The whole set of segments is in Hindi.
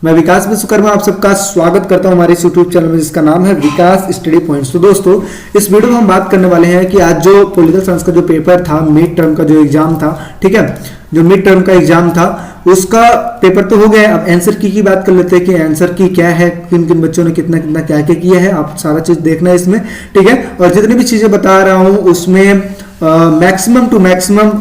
मैं विकास विश्वकर्मा आप सबका स्वागत करता हूं हमारे इस यूट्यूब चैनल में जिसका नाम है विकास स्टडी पॉइंट्स। तो दोस्तों इस वीडियो में हम बात करने वाले हैं कि आज जो पॉलिटिकल साइंस का जो पेपर था, मिड टर्म का जो एग्जाम था, ठीक है, जो मिड टर्म का एग्जाम था उसका पेपर तो हो गया। अब आंसर की बात कर लेते हैं कि आंसर की क्या है, किन किन बच्चों ने कितना कितना क्या क्या किया है, आप सारा चीज देखना है इसमें, ठीक है। और जितनी भी चीजें बता रहा हूं उसमें मैक्सिमम टू मैक्सिमम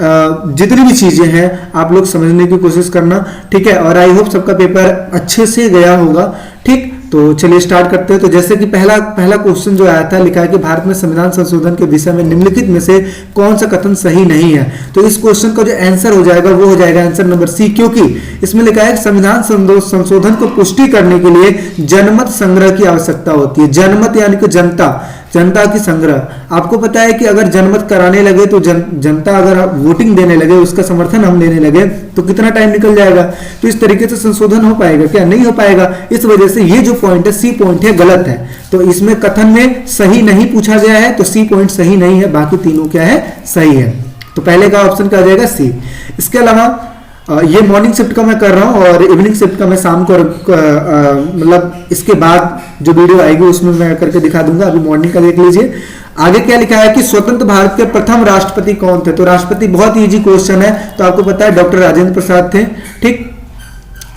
जितनी भी चीजें हैं आप लोग समझने की कोशिश करना, ठीक है। और आई होप सबका पेपर अच्छे से गया होगा, ठीक। तो चलिए स्टार्ट करते हैं। तो जैसे कि पहला क्वेश्चन जो आया था, लिखा है कि भारत में संविधान संशोधन के विषय में निम्नलिखित में से कौन सा कथन सही नहीं है। तो इस क्वेश्चन का जो आंसर हो जाएगा वो हो जाएगा आंसर नंबर सी, क्योंकि इसमें लिखा है कि संविधान संशोधन को पुष्टि करने के लिए जनमत संग्रह की आवश्यकता होती है। जनमत यानी कि जनता की संग्रह। आपको पता है कि अगर जनमत कराने लगे तो जनता अगर वोटिंग देने लगे, उसका समर्थन हम लेने लगे तो कितना टाइम निकल जाएगा। तो इस तरीके से संशोधन हो पाएगा क्या? नहीं हो पाएगा। इस वजह से ये जो पॉइंट है, सी पॉइंट है, गलत है। तो इसमें कथन में सही नहीं पूछा गया है, तो सी पॉइंट सही नहीं है, बाकी तीनों क्या है, सही है। तो पहले का ऑप्शन क्या आ जाएगा, सी। इसके अलावा ये मॉर्निंग शिफ्ट का मैं कर रहा हूं और इवनिंग शिफ्ट का मैं शाम को मतलब इसके बाद जो वीडियो आएगी उसमें मैं करके दिखा दूंगा। अभी मॉर्निंग का देख लीजिए। आगे क्या लिखा है कि स्वतंत्र भारत के प्रथम राष्ट्रपति कौन थे। तो राष्ट्रपति बहुत इजी क्वेश्चन है, तो आपको पता है डॉक्टर राजेंद्र प्रसाद थे, ठीक।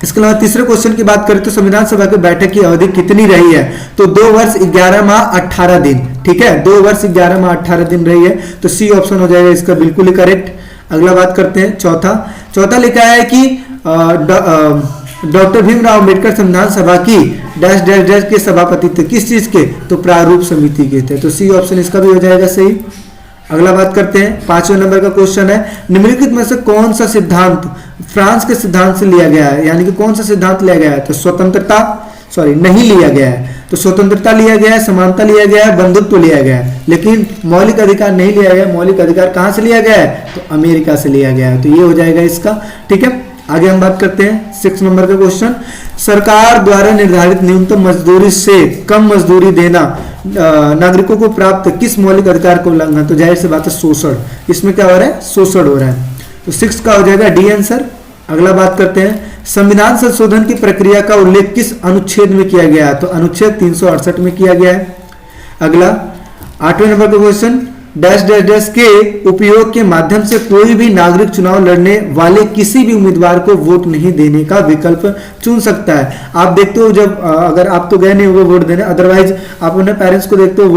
इसके अलावा तीसरे क्वेश्चन की बात करें तो संविधान सभा की बैठक की अवधि कितनी रही है। तो 2 वर्ष 11 माह 18 दिन, ठीक है, 2 वर्ष 11 माह 18 दिन रही है। तो सी ऑप्शन हो जाएगा इसका बिल्कुल ही करेक्ट। अगला बात करते हैं चौथा लिखा है कि डॉक्टर भीमराव अंबेडकर संविधान सभा की डैश डैश डैश के सभापति थे, किस चीज के, तो प्रारूप समिति के थे। तो सी ऑप्शन इसका भी हो जाएगा सही। अगला बात करते हैं 5वें नंबर का क्वेश्चन है, निम्नलिखित में से कौन सा सिद्धांत फ्रांस के सिद्धांत से लिया गया है, यानी कि कौन सा सिद्धांत लिया गया है। तो नहीं लिया गया है। तो स्वतंत्रता लिया गया है, समानता लिया गया है, बंधुत्व लिया गया है, लेकिन मौलिक अधिकार नहीं लिया गया। मौलिक अधिकार कहां से लिया गया है, तो अमेरिका से लिया गया है। तो ये हो जाएगा इसका, ठीक है। आगे हम बात करते हैं 6 नंबर का क्वेश्चन, सरकार द्वारा निर्धारित न्यूनतम मजदूरी से कम मजदूरी देना नागरिकों को प्राप्त किस मौलिक अधिकार को उल्लंघन। तो जाहिर सी बात है शोषण। इसमें क्या हो रहा है, शोषण हो रहा है। तो 6 का हो जाएगा डी आंसर। अगला बात करते हैं, संविधान संशोधन की प्रक्रिया का उल्लेख किस अनुच्छेद में किया गया है। तो अनुच्छेद 368 में किया गया है। अगला 8वें नंबर का क्वेश्चन, डैश डैश डैश के उपयोग के माध्यम से कोई भी नागरिक चुनाव लड़ने वाले किसी भी उम्मीदवार को वोट नहीं देने का विकल्प चुन सकता है। आप देखते हो जब अगर आप तो गए नहीं होगे वोट देने, अदरवाइज आप अपने पेरेंट्स को देखते हो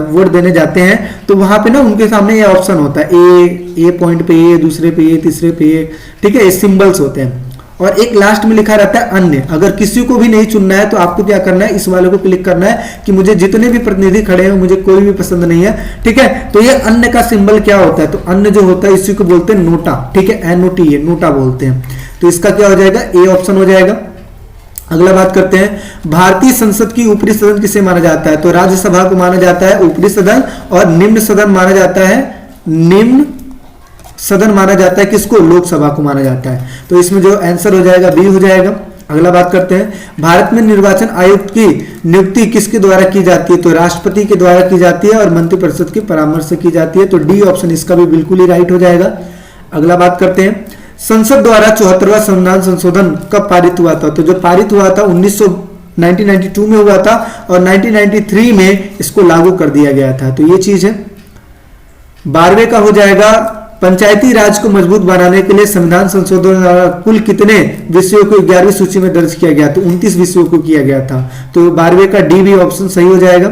वोट देने जाते हैं, तो वहां पे ना उनके सामने ये ऑप्शन होता है, ए पॉइंट पे ए, दूसरे पे ए, तीसरे पे ए, ठीक है, ये सिंबल्स होते हैं। और एक लास्ट में लिखा रहता है अन्य। अगर किसी को भी नहीं चुनना है तो आपको क्या करना है, इस वाले को क्लिक करना है कि मुझे जितने भी प्रतिनिधि खड़े हैं मुझे कोई भी पसंद नहीं है, ठीक है। तो ये अन्य का सिंबल क्या होता है, तो अन्य जो होता है इसी को बोलते हैं नोटा, ठीक है, NOTA, नोटा बोलते हैं। तो इसका क्या हो जाएगा, ए ऑप्शन हो जाएगा। अगला बात करते हैं, भारतीय संसद की ऊपरी सदन किसे माना जाता है। तो राज्यसभा को माना जाता है ऊपरी सदन, और निम्न सदन माना जाता है, निम्न सदन माना जाता है किसको, लोकसभा को माना जाता है। तो इसमें जो आंसर हो जाएगा बी हो जाएगा। अगला बात करते हैं, भारत में निर्वाचन आयुक्त की नियुक्ति किसके द्वारा की जाती है। तो राष्ट्रपति के द्वारा की जाती है और मंत्रिपरिषद के परामर्श से की जाती है। तो डी ऑप्शन इसका भी बिल्कुल ही राइट हो जाएगा। अगला बात करते हैं, संसद द्वारा 74वां संविधान संशोधन कब पारित हुआ था। तो जो पारित हुआ था 1992 में हुआ था और 1993 में इसको लागू कर दिया गया था। तो ये चीज है। 12वें का हो जाएगा, पंचायती राज को मजबूत बनाने के लिए संविधान संशोधन द्वारा कुल कितने विषयों को 11वीं सूची में दर्ज किया गया। तो 29 विषयों को किया गया था। तो 12वें का डी भी ऑप्शन सही हो जाएगा।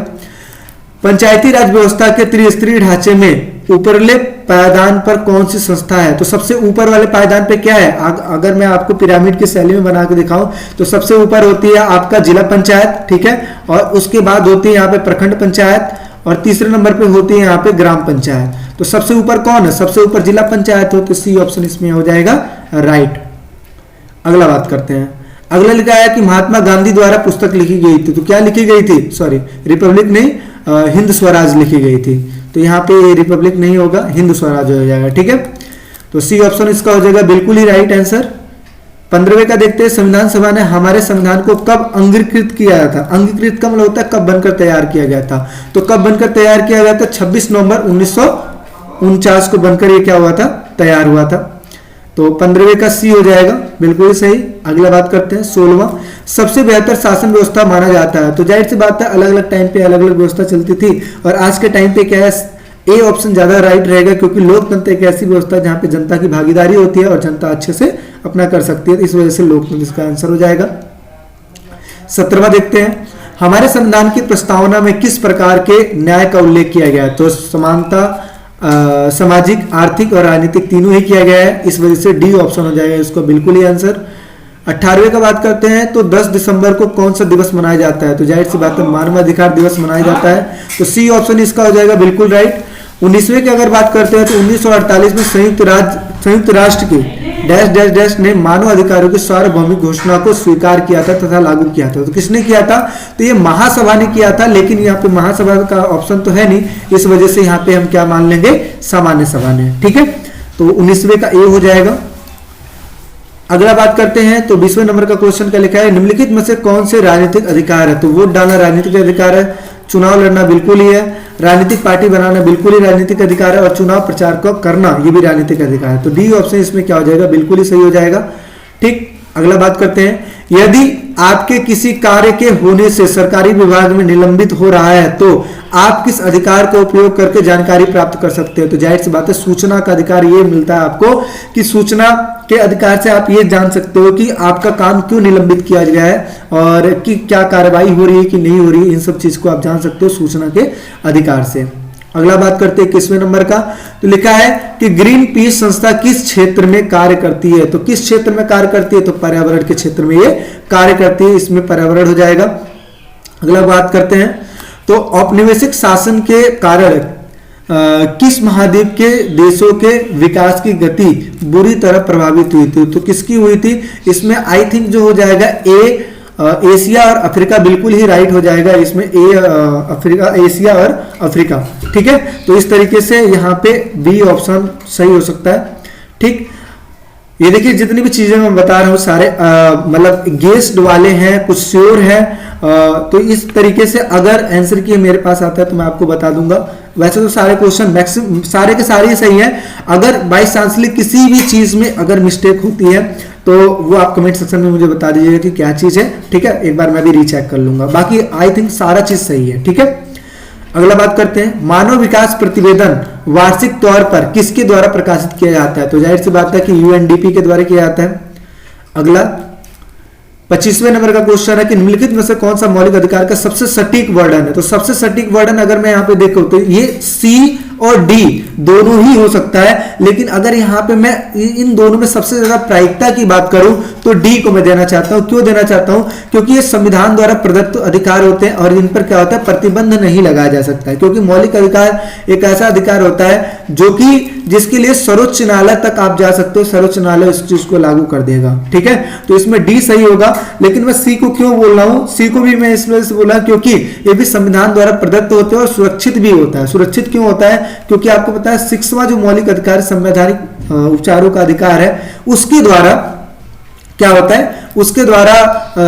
पंचायती राज व्यवस्था के त्रिस्तरीय ढांचे में ऊपरले पायदान पर कौन सी संस्था है। तो सबसे ऊपर वाले पायदान पे क्या है, अगर मैं आपको पिरामिड की शैली में बना के दिखाऊं तो सबसे ऊपर होती है आपका जिला पंचायत, ठीक है, और उसके बाद होती है यहाँ पे प्रखंड पंचायत, और तीसरे नंबर पे होती है यहाँ पे ग्राम पंचायत। तो सबसे ऊपर कौन है, सबसे ऊपर जिला पंचायत हो। तो सी ऑप्शन इसमें हो जाएगा राइट। अगला बात करते हैं, अगला लिखा है कि महात्मा गांधी द्वारा पुस्तक लिखी गई थी। तो क्या लिखी गई थी, सॉरी रिपब्लिक नहीं, हिंद स्वराज लिखी गई थी। तो यहाँ पे रिपब्लिक नहीं होगा, हिंद स्वराज हो जाएगा, ठीक है। तो सी ऑप्शन इसका हो जाएगा बिल्कुल ही राइट आंसर। 15वें का देखते हैं, संविधान सभा ने हमारे संविधान को कब अंगीकृत किया था। अंगीकृत का मतलब होता है कब बनकर तैयार किया गया था। तो कब बनकर तैयार किया गया था, 26 नवंबर 1949 को बनकर ये क्या हुआ था, तैयार हुआ था। तो 15वें का सी हो जाएगा बिल्कुल सही। अगला बात करते हैं 16वां, सबसे बेहतर शासन व्यवस्था माना जाता है। तो जाहिर सी बात है अलग अलग टाइम पे अलग अलग व्यवस्था चलती थी, और आज के टाइम पे क्या है, ए ऑप्शन ज्यादा राइट रहेगा, क्योंकि लोकतंत्र एक ऐसी व्यवस्था है जहां पे जनता की भागीदारी होती है और जनता अच्छे से अपना कर सकती है, इस वजह से लोकतंत्र इसका आंसर हो जाएगा। 17वां देखते हैं, हमारे संविधान की प्रस्तावना में किस प्रकार के न्याय का उल्लेख किया गया है। तो समानता, सामाजिक, आर्थिक और राजनीतिक तीनों ही किया गया है, इस वजह से डी ऑप्शन हो जाएगा इसको बिल्कुल ही आंसर। 18वें का बात करते हैं, तो 10 दिसंबर को कौन सा दिवस मनाया जाता है। तो जाहिर सी बात है मानवाधिकार दिवस मनाया जाता है, तो सी ऑप्शन इसका हो जाएगा बिल्कुल राइट। 19वें की अगर बात करते हैं तो 1948 में संयुक्त राष्ट्र की डैश डैश डैश ने मानव अधिकारों की सार्वभौमिक घोषणा को स्वीकार किया था तथा लागू किया था। तो किसने किया था, तो ये महासभा ने किया था, लेकिन यहाँ पे महासभा का ऑप्शन तो है नहीं, इस वजह से यहाँ पे हम क्या मान लेंगे, सामान्य सभा ने। ठीक है, तो 19वें का ए हो जाएगा। अगला बात करते हैं, तो 20वें नंबर का क्वेश्चन क्या लिखा है, निम्नलिखित में से कौन से राजनीतिक अधिकार है। तो वोट डालना राजनीतिक अधिकार है, चुनाव लड़ना बिल्कुल ही है, राजनीतिक पार्टी बनाना बिल्कुल ही राजनीतिक अधिकार है, और चुनाव प्रचार को करना ये भी राजनीतिक अधिकार है। तो डी ऑप्शन इसमें क्या हो जाएगा, बिल्कुल ही सही हो जाएगा। ठीक, अगला बात करते हैं, यदि आपके किसी कार्य के होने से सरकारी विभाग में निलंबित हो रहा है तो आप किस अधिकार का उपयोग करके जानकारी प्राप्त कर सकते हैं। तो जाहिर सी बात है सूचना का अधिकार ये मिलता है आपको, कि सूचना के अधिकार से आप ये जान सकते हो कि आपका काम क्यों निलंबित किया गया है, और कि क्या कार्रवाई हो रही है कि नहीं हो रही है, इन सब चीज को आप जान सकते हो सूचना के अधिकार से। अगला बात करते हैं 21वें नंबर का, तो लिखा है कि ग्रीन पीस संस्था किस क्षेत्र में कार्य करती है। तो किस क्षेत्र में कार्य करती है, तो पर्यावरण के क्षेत्र में ये कार्य करती है, इसमें पर्यावरण हो जाएगा। अगला बात करते हैं, तो औपनिवेशिक शासन के कारण किस महाद्वीप के देशों के विकास की गति बुरी तरह प्रभावित हुई थी। तो किसकी हुई थी, इसमें आई थिंक जो हो जाएगा ए एशिया और अफ्रीका बिल्कुल ही राइट हो जाएगा, इसमें अफ्रीका, एशिया और अफ्रीका। ठीक है, तो इस तरीके से यहाँ पे बी ऑप्शन सही हो सकता है। ठीक, ये देखिए जितनी भी चीजें मैं बता रहा हूँ सारे मतलब गेस्ड वाले हैं, कुछ श्योर है, तो इस तरीके से अगर आंसर की मेरे पास आता है तो मैं आपको बता दूंगा। वैसे तो सारे क्वेश्चन मैक्सिमम सारे के सारे सही हैं, अगर बाई चांसली किसी भी चीज में अगर मिस्टेक होती है तो वो आप कमेंट सेक्शन में मुझे बता दीजिएगा कि क्या चीज है। ठीक है, एक बार मैं भी रीचेक कर लूंगा, बाकी आई थिंक सारा चीज सही है। ठीक है, अगला बात करते हैं, मानव विकास प्रतिवेदन वार्षिक तौर पर किसके द्वारा प्रकाशित किया जाता है। तो जाहिर सी बात है कि यूएनडीपी के द्वारा किया जाता है। अगला 25वें नंबर का क्वेश्चन है कि निम्नलिखित में से कौन सा मौलिक अधिकार का सबसे सटीक वर्णन है। तो सबसे सटीक वर्णन अगर मैं यहाँ पे देखूं तो ये सी और डी दोनों ही हो सकता है, लेकिन अगर यहाँ पे मैं इन दोनों में सबसे ज्यादा प्रायिकता की बात करूं तो डी को मैं देना चाहता हूं। क्यों देना चाहता हूं, क्योंकि ये संविधान द्वारा प्रदत्त अधिकार होते हैं और इन पर क्या होता है, प्रतिबंध नहीं लगाया जा सकता है, क्योंकि मौलिक अधिकार एक ऐसा अधिकार होता है जो कि जिसके लिए सर्वोच्च न्यायालय तक आप जा सकते हो, सर्वोच्च न्यायालय इस चीज को लागू कर देगा। ठीक है, तो इसमें डी सही होगा, लेकिन मैं सी को क्यों बोल रहा हूं, सी को भी मैं इस वजह से बोला क्योंकि ये भी संविधान द्वारा प्रदत्त होते हैं और सुरक्षित भी होता है। सुरक्षित क्यों होता है, क्योंकि आपको पता है 6वां जो मौलिक अधिकार संवैधानिक उपचारों का अधिकार है, उसके द्वारा क्या होता है, उसके द्वारा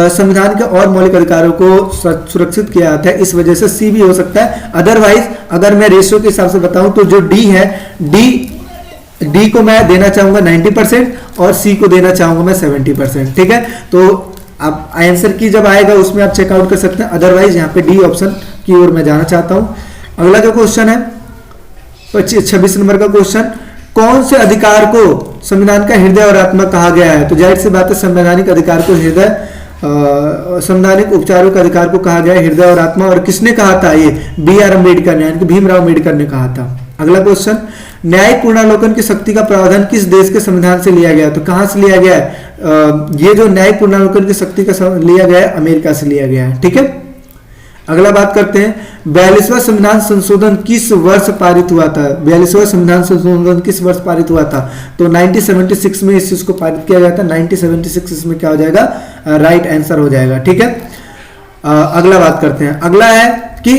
संविधान के और मौलिक अधिकारों को सुरक्षित किया जाता है, इस वजह से सी भी हो सकता है। अदरवाइज अगर मैं रेशियो के हिसाब से बताऊं तो जो डी है, डी को मैं देना चाहूंगा 90% और सी को देना चाहूंगा मैं 70%। ठीक है, तो अब आंसर की जब आएगा उसमें आप चेकआउट कर सकते हैं, अदरवाइज यहाँ पे डी ऑप्शन की ओर मैं जाना चाहता हूं। अगला जो क्वेश्चन है 26 नंबर का क्वेश्चन, कौन से अधिकार को संविधान का हृदय और आत्मा कहा गया है। तो जाहिर सी बात है संवैधानिक अधिकार को हृदय, संवैधानिक उपचारों का अधिकार को कहा गया है हृदय और आत्मा, और किसने कहा था, ये बी आर अम्बेडकर ने, यानी कि भीमराव अम्बेडकर ने कहा था। अगला क्वेश्चन, न्यायिक पूर्णावलोकन की शक्ति का प्रावधान किस देश के संविधान से लिया गया। तो कहां से लिया गया है, ये जो न्यायिक पूर्णावलोकन की शक्ति का लिया गया है अमेरिका से लिया गया है। ठीक है, अगला बात करते हैं 42वां संविधान संशोधन किस वर्ष पारित हुआ था। 42वां संविधान संशोधन किस वर्ष पारित हुआ था। तो 1976 में इस चीज को पारित किया गया था। 1976 इसमें क्या हो जाएगा, राइट आंसर हो जाएगा। ठीक है, अगला बात करते हैं, अगला है कि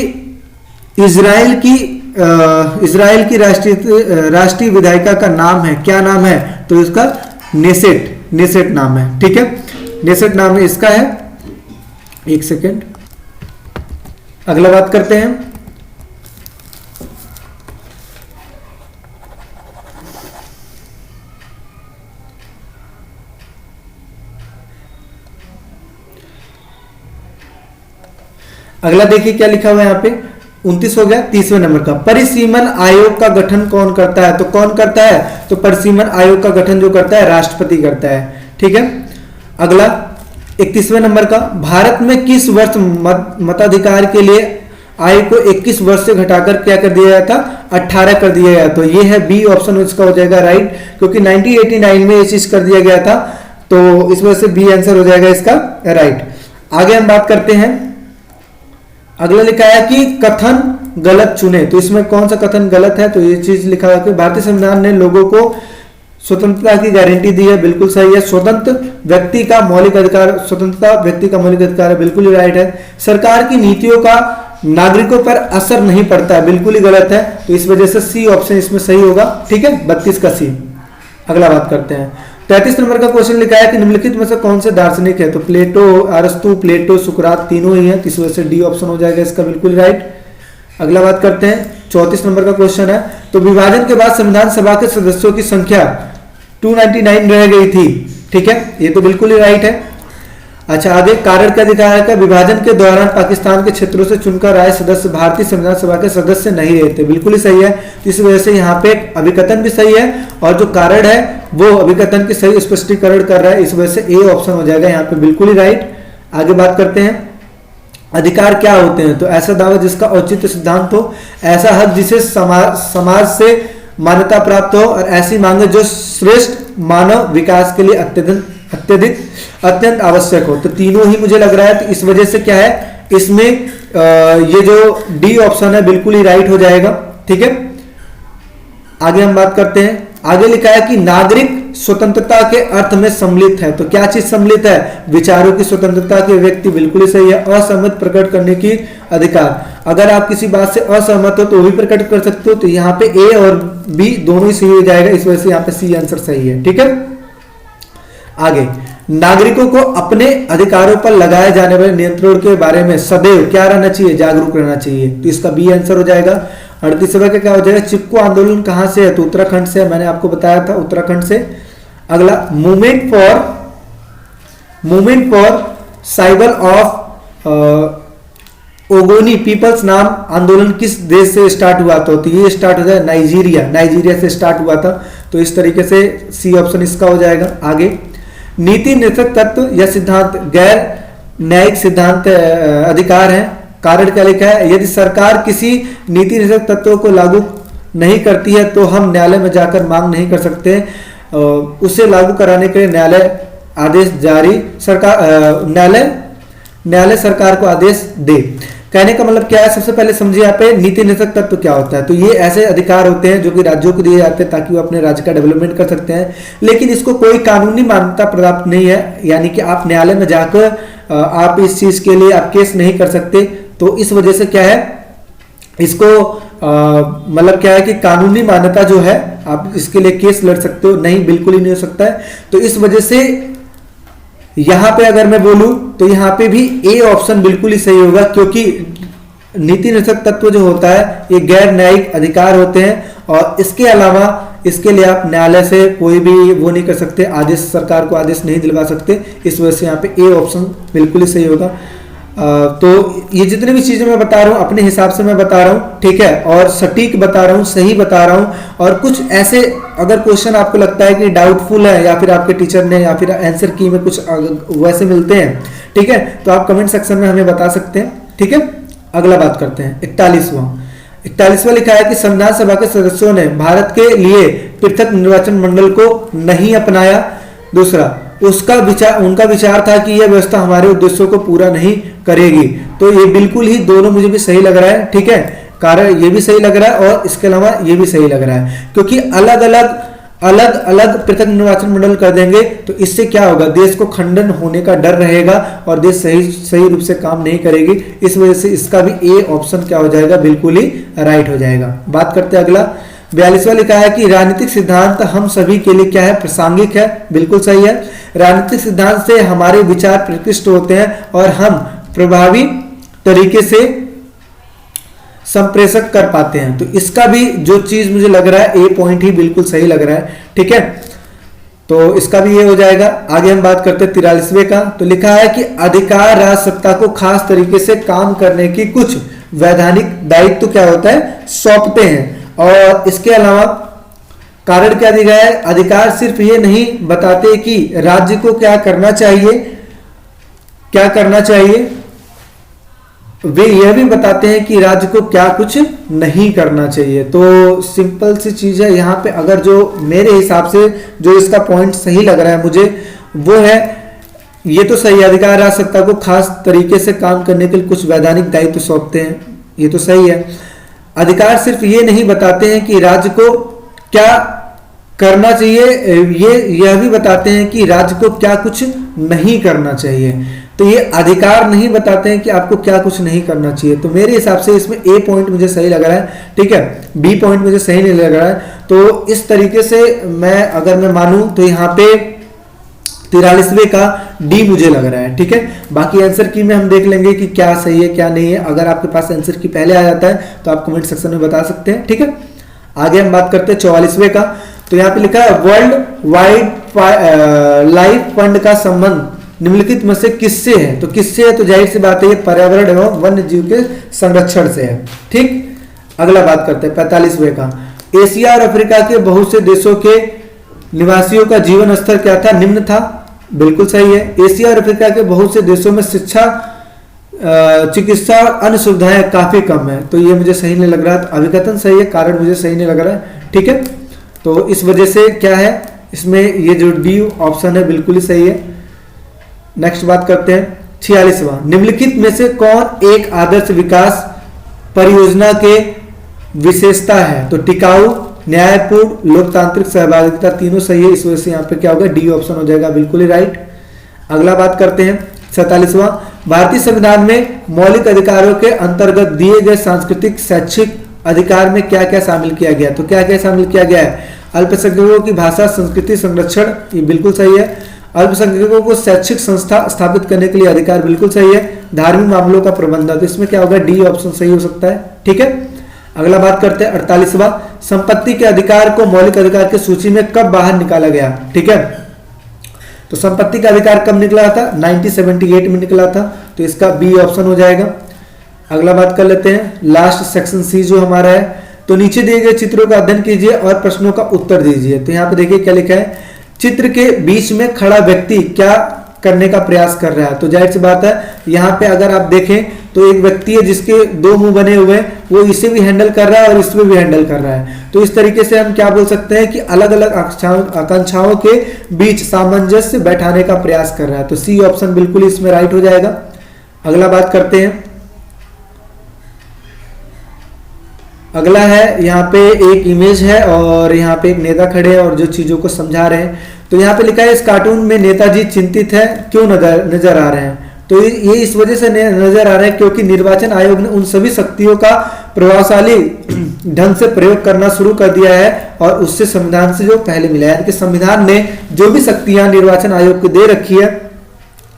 इजराइल की राष्ट्रीय विधायिका का नाम है, क्या नाम है। तो इसका नेसेट नाम है। ठीक है, नेसेट नाम है इसका है। एक सेकेंड, अगला बात करते हैं, अगला देखिए क्या लिखा हुआ है यहाँ पे, 29 हो गया। 30वें नंबर का, परिसीमन आयोग का गठन कौन करता है? तो कौन करता है? तो परिसीमन आयोग का गठन जो करता है राष्ट्रपति करता है, ठीक है। अगला 31वें नंबर का, भारत में किस वर्ष मताधिकार के लिए आयु को 21 वर्ष से घटाकर क्या कर दिया गया था? 18 कर दिया गया। तो ये है बी ऑप्शन इसका हो जाएगा राइट, क्योंकि 1989 में ये चीज कर दिया गया था, तो इस वजह से बी आंसर हो जाएगा इसका राइट। आगे हम बात करते हैं, अगला लिखा है कि कथन गलत चुने। तो इसमें कौन सा कथन गलत है? तो ये चीज लिखा है कि भारतीय संविधान ने लोगों को स्वतंत्रता की गारंटी दी है, बिल्कुल सही है। स्वतंत्र व्यक्ति का मौलिक अधिकार, स्वतंत्रता व्यक्ति का मौलिक अधिकार है, बिल्कुल ही राइट है। सरकार की नीतियों का नागरिकों पर असर नहीं पड़ता है, बिल्कुल ही गलत है। तो इस वजह से सी ऑप्शन इसमें सही होगा, ठीक है, 32 का सी। अगला बात करते हैं, 33 नंबर का क्वेश्चन लिखा है कि निम्नलिखित में से कौन से दार्शनिक है? तो प्लेटो, अरस्तु, प्लेटो, सुकरात तीनों ही है, इस वजह से डी ऑप्शन हो जाएगा इसका बिल्कुल राइट। अगला बात करते हैं, 34 नंबर का क्वेश्चन है, तो विभाजन के बाद संविधान सभा के सदस्यों की संख्या 299 रह गई थी, ठीक है, ये तो बिल्कुल ही राइट है। अच्छा, आगे कारण क्या दिखाया है? विभाजन के दौरान पाकिस्तान के क्षेत्रों से चुनकर आए सदस्य भारतीय संविधान सभा के सदस्य नहीं रहते, बिल्कुल ही सही है। तो इस वजह से यहाँ पे अभिकथन भी सही है और जो कारण है वो अभिकथन की सही स्पष्टीकरण कर रहा है, इस वजह से ए ऑप्शन हो जाएगा यहाँ पे बिल्कुल ही राइट। आगे बात करते हैं, अधिकार क्या होते हैं? तो ऐसा दावा जिसका औचित्य सिद्धांत हो, ऐसा हक जिसे समाज से मान्यता प्राप्त हो, और ऐसी मांगे जो श्रेष्ठ मानव विकास के लिए अत्यंत आवश्यक हो। तो तीनों ही मुझे लग रहा है, तो इस वजह से क्या है इसमें ये जो डी ऑप्शन है बिल्कुल ही राइट हो जाएगा, ठीक है। आगे हम बात करते हैं, आगे लिखा है कि नागरिक स्वतंत्रता के अर्थ में सम्मिलित है। तो क्या चीज सम्मिलित है? विचारों की स्वतंत्रता के व्यक्ति, बिल्कुल ही सही है। असहमत प्रकट करने की अधिकार, अगर आप किसी बात से असहमत हो तो भी प्रकट कर सकते हो, तो यहाँ पे ए और बी दोनों ही सही हो जाएगा, इस वजह से यहाँ पे सी आंसर सही है, ठीक है। आगे, नागरिकों को अपने अधिकारों पर लगाए जाने वाले नियंत्रण के बारे में सदैव क्या रहना चाहिए? जागरूक रहना चाहिए, तो इसका बी आंसर हो जाएगा। 38वां का क्या हो जाएगा? चिपको आंदोलन कहां से है? तो उत्तराखंड से, मैंने आपको बताया था उत्तराखंड से। अगला, movement for survival of Ogoni peoples नाम आंदोलन किस देश से स्टार्ट हुआ था? तो ये स्टार्ट हो जाए नाइजीरिया से स्टार्ट हुआ था, तो इस तरीके से सी ऑप्शन इसका हो जाएगा। आगे, नीति निरपेक्ष तत्व या सिद्धांत गैर न्यायिक सिद्धांत अधिकार है। कारण क्या लिखा है? यदि सरकार किसी नीति निरपेक्ष तत्वों को लागू नहीं करती है तो हम न्यायालय में जाकर मांग नहीं कर सकते, उसे लागू कराने के लिए न्यायालय आदेश जारी न्यायालय सरकार को आदेश दे। कहने का मतलब क्या है? सबसे पहले समझिए यहाँ पे नीति निरपेक्ष तत्व क्या होता है। तो ये ऐसे अधिकार होते हैं जो कि राज्यों को दिए जाते हैं ताकि वो अपने राज्य का डेवलपमेंट कर सकते हैं, लेकिन इसको कोई कानूनी मान्यता प्राप्त नहीं है, यानी कि आप न्यायालय में जाकर आप इस चीज के लिए आप केस नहीं कर सकते। तो इस वजह से क्या है, इसको मतलब क्या है कि कानूनी मान्यता जो है आप इसके लिए केस लड़ सकते हो नहीं, बिल्कुल ही नहीं हो सकता है। तो इस वजह से यहां पे अगर मैं बोलूं तो यहां पे भी ए ऑप्शन बिल्कुल ही सही होगा, क्योंकि नीति निरपेक्ष तत्व जो होता है ये गैर न्यायिक अधिकार होते हैं, और इसके अलावा इसके लिए आप न्यायालय से कोई भी वो नहीं कर सकते, आदेश सरकार को आदेश नहीं दिलवा सकते। इस वजह से यहाँ पे ए ऑप्शन बिल्कुल ही सही होगा। तो ये जितने भी चीजें मैं बता रहा हूँ अपने हिसाब से मैं बता रहा हूँ, ठीक है, और सटीक बता रहा हूँ, सही बता रहा हूँ। और कुछ ऐसे अगर क्वेश्चन आपको लगता है कि डाउटफुल है, या फिर आपके टीचर ने या फिर आंसर की में कुछ वैसे मिलते हैं, ठीक है, तो आप कमेंट सेक्शन में हमें बता सकते हैं, ठीक है। अगला बात करते हैं 41वां लिखा है कि संविधान सभा के सदस्यों ने भारत के लिए पृथक निर्वाचन मंडल को नहीं अपनाया। दूसरा, उनका विचार था कि यह व्यवस्था हमारे उद्देश्यों को पूरा नहीं करेगी। तो ये बिल्कुल ही दोनों मुझे भी सही लग रहा है, ठीक है, कारण ये भी सही लग रहा है और इसके अलावा ये भी सही लग रहा है, क्योंकि अलग अलग पृथक निर्वाचन मंडल कर देंगे तो इससे क्या होगा, देश को खंडन होने का डर रहेगा और देश सही रूप से काम नहीं करेगी। इस वजह से इसका भी ए ऑप्शन क्या हो जाएगा, बिल्कुल ही राइट हो जाएगा। बात करते हैं अगला 42वां लिखा है कि राजनीतिक सिद्धांत हम सभी के लिए क्या है, प्रासंगिक है, बिल्कुल सही है। राजनीतिक सिद्धांत से हमारे विचार प्रकृष्ट होते हैं और हम प्रभावी तरीके से संप्रेषक कर पाते हैं। तो इसका भी जो चीज मुझे लग रहा है ए पॉइंट ही बिल्कुल सही लग रहा है, ठीक है। तो इसका भी ये हो जाएगा। आगे हम बात करते हैं 43वें का। तो लिखा है कि अधिकार राजसत्ता को खास तरीके से काम करने की कुछ वैधानिक दायित्व तो क्या होता है, सौंपते हैं। और इसके अलावा कारण क्या दिया गया है, अधिकार सिर्फ ये नहीं बताते कि राज्य को क्या करना चाहिए, वे यह भी बताते हैं कि राज्य को क्या कुछ नहीं करना चाहिए। तो सिंपल सी चीज है यहाँ पे। अगर जो मेरे हिसाब से जो इसका पॉइंट सही लग रहा है मुझे, वो है ये तो सही है, अधिकार राजसत्ता को खास तरीके से काम करने के लिए कुछ वैधानिक दायित्व सौंपते हैं, ये तो सही है। अधिकार सिर्फ ये नहीं बताते हैं कि राज्य को क्या करना चाहिए, यह भी बताते हैं कि राज्य को क्या कुछ नहीं करना चाहिए। तो ये अधिकार नहीं बताते हैं कि आपको क्या कुछ नहीं करना चाहिए। तो मेरे हिसाब से इसमें ए पॉइंट मुझे सही लग रहा है, ठीक है, बी पॉइंट मुझे सही नहीं लग रहा है। तो इस तरीके से अगर मैं मानूं तो यहाँ पे 43वें का डी मुझे लग रहा है, ठीक है। बाकी आंसर की में हम देख लेंगे कि क्या सही है क्या नहीं है। अगर आपके पास आंसर की पहले आ जाता है तो आप कमेंट सेक्शन में बता सकते हैं, ठीक है। आगे हम बात करते हैं 44वें का। तो यहाँ पे लिखा है वर्ल्ड वाइड लाइफ फंड का संबंध निम्नलिखित में से किससे है। तो किससे है, तो जाहिर सी बात है ये पर्यावरण एवं वन्य जीव के संरक्षण से है, ठीक। अगला बात करते हैं 45वें का। एशिया और अफ्रीका के बहुत से देशों के निवासियों का जीवन स्तर क्या था, निम्न था। बिल्कुल सही है। एशिया और अफ्रीका के बहुत से देशों में शिक्षा, चिकित्सा, अन्य सुविधाएं काफी कम है। तो ये मुझे सही नहीं लग रहा, अभिकथन सही है, कारण मुझे सही नहीं लग रहा है, ठीक है। तो इस वजह से क्या है, इसमें ये जो डी ऑप्शन है बिल्कुल ही सही है। नेक्स्ट बात करते हैं 46वां। निम्नलिखित में से कौन एक आदर्श विकास परियोजना के विशेषता है। तो टिकाऊ, न्यायपूर्ण, लोकतांत्रिक, सहभागिता, तीनों सही है। इस वजह से यहाँ पे क्या होगा, डी ऑप्शन हो जाएगा, बिल्कुल ही राइट। अगला बात करते हैं 47वां। भारतीय संविधान में मौलिक अधिकारों के अंतर्गत दिए गए सांस्कृतिक शैक्षिक अधिकार में क्या क्या शामिल किया गया। तो क्या क्या शामिल किया गया है, अल्पसंख्यकों की भाषा संस्कृति संरक्षण, ये बिल्कुल सही है। अल्पसंख्यकों को शैक्षिक संस्था स्थापित करने के लिए अधिकार, बिल्कुल सही है। धार्मिक मामलों का प्रबंधन, तो इसमें क्या होगा, डी ऑप्शन सही हो सकता है, ठीक है। अगला बात करते हैं 48वां। संपत्ति के अधिकार को मौलिक अधिकार की सूची में कब बाहर निकाला गया, ठीक है। तो संपत्ति का अधिकार कब निकला था, 1978 में निकला था। तो इसका बी ऑप्शन हो जाएगा। अगला बात कर लेते हैं लास्ट सेक्शन सी जो हमारा है। तो नीचे दिए गए चित्रों का अध्ययन कीजिए और प्रश्नों का उत्तर दीजिए। तो यहाँ पे देखिए क्या लिखा है, चित्र के बीच में खड़ा व्यक्ति क्या करने का प्रयास कर रहा है। तो जाहिर सी बात है यहाँ पे अगर आप देखें तो एक व्यक्ति है जिसके दो मुंह बने हुए हैं, वो इसे भी हैंडल कर रहा है और इसमें भी हैंडल कर रहा है। तो इस तरीके से हम क्या बोल सकते हैं कि अलग अलग आकांक्षाओं के बीच सामंजस्य बैठाने का प्रयास कर रहा है। तो सी ऑप्शन बिल्कुल इसमें राइट हो जाएगा। अगला बात करते हैं, अगला है यहाँ पे एक इमेज है और यहाँ पे एक नेता खड़े हैं और जो चीजों को समझा रहे हैं। तो यहाँ पे लिखा है इस कार्टून में नेताजी चिंतित है, क्यों नजर आ रहे हैं। तो ये इस वजह से नजर आ रहे हैं क्योंकि निर्वाचन आयोग ने उन सभी शक्तियों का प्रभावशाली ढंग से प्रयोग करना शुरू कर दिया है और उससे संविधान से जो पहले मिला है कि संविधान ने जो भी शक्तियां निर्वाचन आयोग को दे रखी है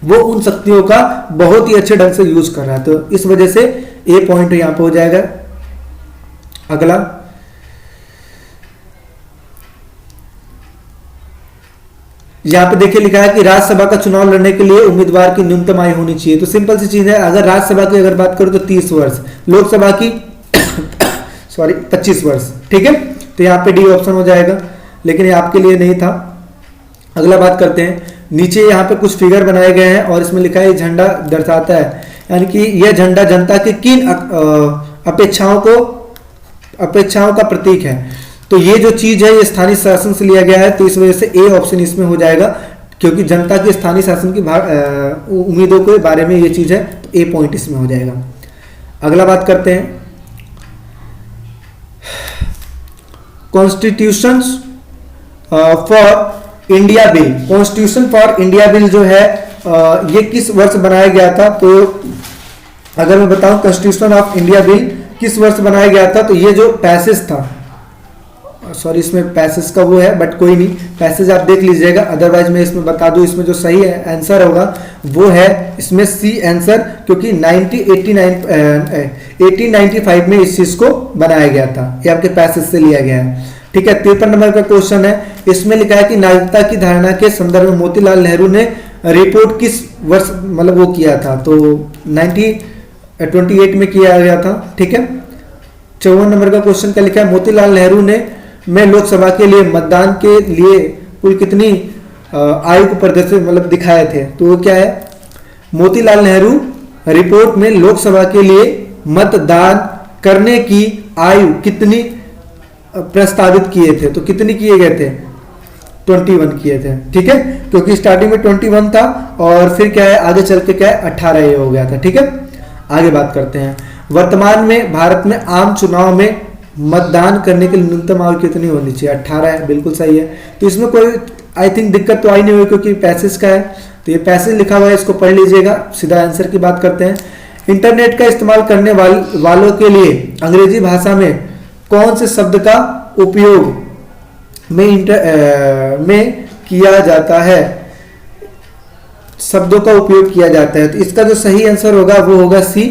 वो उन शक्तियों का बहुत ही अच्छे ढंग से यूज कर रहा है। तो इस वजह से ए पॉइंट यहाँ पे हो जाएगा। अगला यहाँ पे देखिए लिखा है कि राज्यसभा का चुनाव लड़ने के लिए उम्मीदवार की न्यूनतम आयु होनी चाहिए। तो सिंपल सी चीज है, अगर राज्यसभा की अगर बात करूं तो 30 वर्ष, लोकसभा की 25 वर्ष, ठीक है। तो यहाँ पे डी ऑप्शन हो जाएगा, लेकिन ये आपके लिए नहीं था। अगला बात करते हैं, नीचे यहाँ पे कुछ फिगर बनाए गए हैं और इसमें लिखा है झंडा दर्शाता है, यानी कि यह झंडा जनता की किन अपेक्षाओं का प्रतीक है। तो ये जो चीज है ये स्थानीय शासन से लिया गया है, तो इस वजह से ए ऑप्शन इसमें हो जाएगा क्योंकि जनता की स्थानीय शासन की उम्मीदों के बारे में ये चीज है, तो ए पॉइंट इसमें हो जाएगा। अगला बात करते हैं constitution for India bill. Constitution for India bill जो है ये किस वर्ष बनाया गया था। तो अगर मैं बताऊं कॉन्स्टिट्यूशन ऑफ इंडिया बिल किस वर्ष बनाया गया था, तो ये जो पैसेज था, सॉरी इसमें पैसेज का वो है बट कोई नहीं, पैसेज आप देख लीजिएगा, अदरवाइज मैं इसमें बता दूं इसमें जो सही है आंसर होगा वो है इसमें सी आंसर, क्योंकि 1895 में इस चीज को बनाया गया था, ये आपके पैसेज से लिया गया है। ठीक है। 53 नंबर का क्वेश्चन है, इसमें लिखा है कि नागरिकता की धारणा के संदर्भ में मोतीलाल नेहरू ने रिपोर्ट किस वर्ष मतलब वो किया था, तो 1928 में किया गया था, ठीक है। 54 नंबर का क्वेश्चन क्या लिखा है, मोतीलाल नेहरू ने में लोकसभा के लिए मतदान के लिए कुल कितनी आयु को प्रदर्शित मतलब दिखाए थे, तो वो क्या है, मोतीलाल नेहरू रिपोर्ट में लोकसभा के लिए मतदान करने की आयु कितनी प्रस्तावित किए थे, तो कितनी किए गए थे, 21 किए थे, ठीक है, क्योंकि स्टार्टिंग में 21 था और फिर क्या है आगे चल के क्या है 18 ये हो गया था, ठीक है। आगे बात करते हैं, वर्तमान में भारत में आम चुनाव में मतदान करने के लिए न्यूनतम आयु कितनी होनी चाहिए, 18 है, बिल्कुल सही है। तो इसमें कोई आई थिंक दिक्कत तो आई नहीं हुई क्योंकि पैसेज का है, तो ये पैसेज लिखा हुआ है, इसको पढ़ लीजिएगा। सीधा आंसर की बात करते हैं, इंटरनेट का इस्तेमाल करने वालों के लिए अंग्रेजी भाषा में कौन से शब्द का उपयोग में किया जाता है, शब्दों का उपयोग किया जाता है, तो इसका जो सही आंसर होगा वो होगा सी,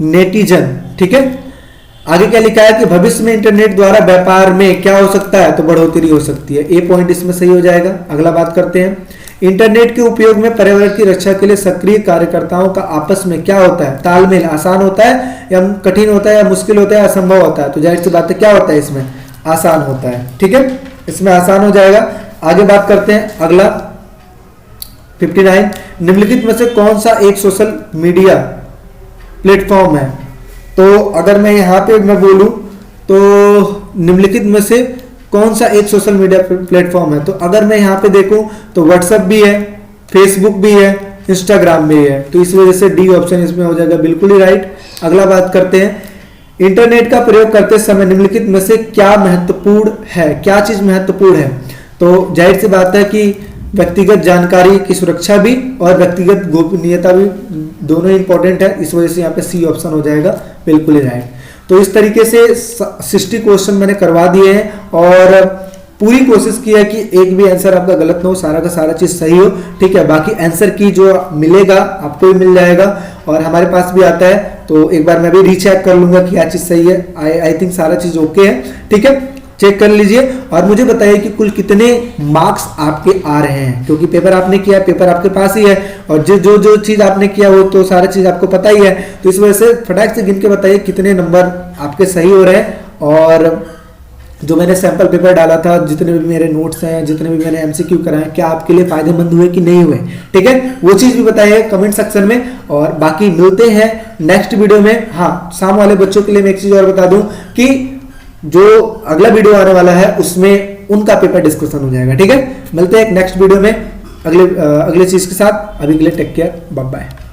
नेटिजन, ठीक है। आगे क्या लिखा है कि भविष्य में इंटरनेट द्वारा व्यापार में क्या हो सकता है, तो बढ़ोतरी हो सकती है, ए पॉइंट इसमें सही हो जाएगा। अगला बात करते हैं, इंटरनेट के उपयोग में पर्यावरण की रक्षा के लिए सक्रिय कार्यकर्ताओं का आपस में क्या होता है, तालमेल आसान होता है या कठिन होता है या मुश्किल होता है, असंभव होता है, तो जाहिर सी बात है क्या होता है, इसमें आसान होता है, ठीक है, इसमें आसान हो जाएगा। आगे बात करते हैं, अगला 59, निम्नलिखित में से कौन सा एक सोशल मीडिया प्लेटफॉर्म है, तो अगर मैं यहाँ पे मैं बोलूं तो निम्नलिखित में से कौन सा एक सोशल मीडिया प्लेटफॉर्म है, तो अगर मैं यहाँ पे देखूं तो व्हाट्सएप भी है, फेसबुक भी है, इंस्टाग्राम भी है, तो इस वजह से डी ऑप्शन इसमें हो जाएगा बिल्कुल ही राइट। अगला बात करते हैं, इंटरनेट का प्रयोग करते समय निम्नलिखित में से क्या महत्वपूर्ण है, क्या चीज महत्वपूर्ण है, तो जाहिर सी बात है कि व्यक्तिगत जानकारी की सुरक्षा भी और व्यक्तिगत गोपनीयता भी दोनों इंपॉर्टेंट है, इस वजह से यहाँ पे सी ऑप्शन हो जाएगा बिल्कुल ही राइट। तो इस तरीके से 60 क्वेश्चन मैंने करवा दिए हैं और पूरी कोशिश की है कि एक भी आंसर आपका गलत ना हो, सारा का सारा चीज सही हो, ठीक है। बाकी आंसर की जो मिलेगा आपको भी मिल जाएगा और हमारे पास भी आता है, तो एक बार मैं भी रीचेक कर लूंगा कि क्या चीज सही है। आई थिंक सारा चीज ओके है, ठीक है, चेक कर लीजिए और मुझे बताइए कि कुल कितने मार्क्स आपके आ रहे हैं, क्योंकि पेपर आपने किया, पेपर आपके पास ही है और जो चीज आपने किया वो तो सारा चीज आपको पता ही है, तो इस वजह से फटाक से गिन के बताइए कितने नंबर आपके सही हो रहे हैं। और जो मैंने सैंपल पेपर डाला था, जितने भी मेरे नोट्स हैं, जितने भी मैंने एमसीक्यू कराए, क्या आपके लिए फायदेमंद हुए कि नहीं हुए, ठीक है, वो चीज भी बताइए कमेंट सेक्शन में। और बाकी मिलते हैं नेक्स्ट वीडियो में। हाँ, शाम वाले बच्चों के लिए मैं एक चीज और बता दूं कि जो अगला वीडियो आने वाला है उसमें उनका पेपर डिस्कशन हो जाएगा, ठीक है। मिलते हैं एक नेक्स्ट वीडियो में अगले चीज के साथ। अभी के लिए टेक केयर, बाय बाय।